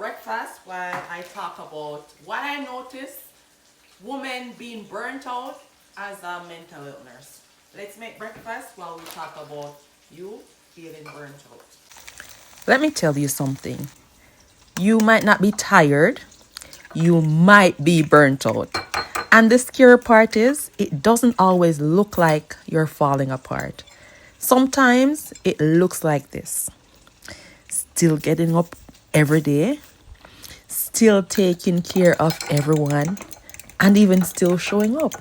breakfast while I talk about what I notice women being burnt out as a mental illness. Let's make breakfast while we talk about you feeling burnt out. Let me tell you something. You might not be tired, you might be burnt out. And the scary part is, it doesn't always look like you're falling apart. Sometimes it looks like this: still getting up every day, still taking care of everyone, and even still showing up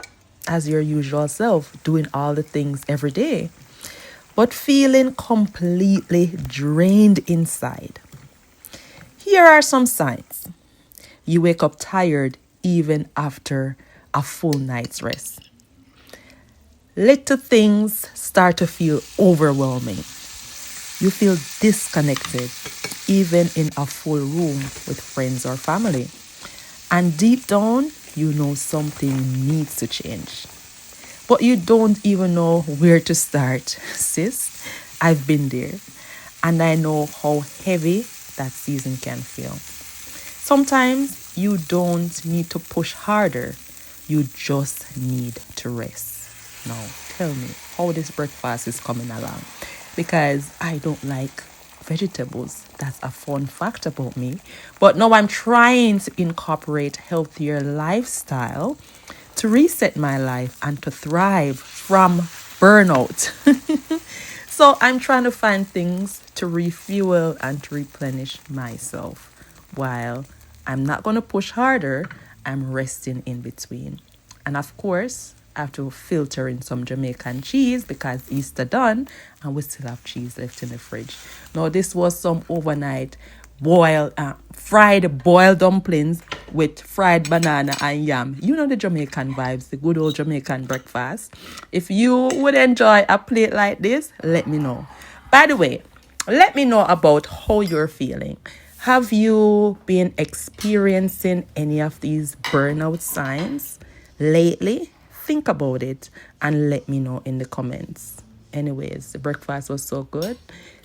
as your usual self, doing all the things every day, but feeling completely drained inside. Here are some signs. You wake up tired even after a full night's rest. Little things start to feel overwhelming. You feel disconnected even in a full room with friends or family. And deep down, you know something needs to change. But you don't even know where to start. Sis, I've been there. And I know how heavy that season can feel. Sometimes you don't need to push harder. You just need to rest. Now, tell me how this breakfast is coming along. Because I don't like vegetables. That's a fun fact about me. But now I'm trying to incorporate healthier lifestyle to reset my life and to thrive from burnout. So I'm trying to find things to refuel and to replenish myself. While I'm not going to push harder, I'm resting in between. And of course, I have to filter in some Jamaican cheese because Easter done and we still have cheese left in the fridge. Now, this was some overnight fried boiled dumplings with fried banana and yam. You know the Jamaican vibes, the good old Jamaican breakfast. If you would enjoy a plate like this, let me know. By the way, let me know about how you're feeling. Have you been experiencing any of these burnout signs lately? Think about it and let me know in the comments. Anyways, the breakfast was so good.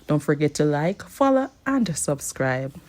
Don't forget to like, follow, and subscribe.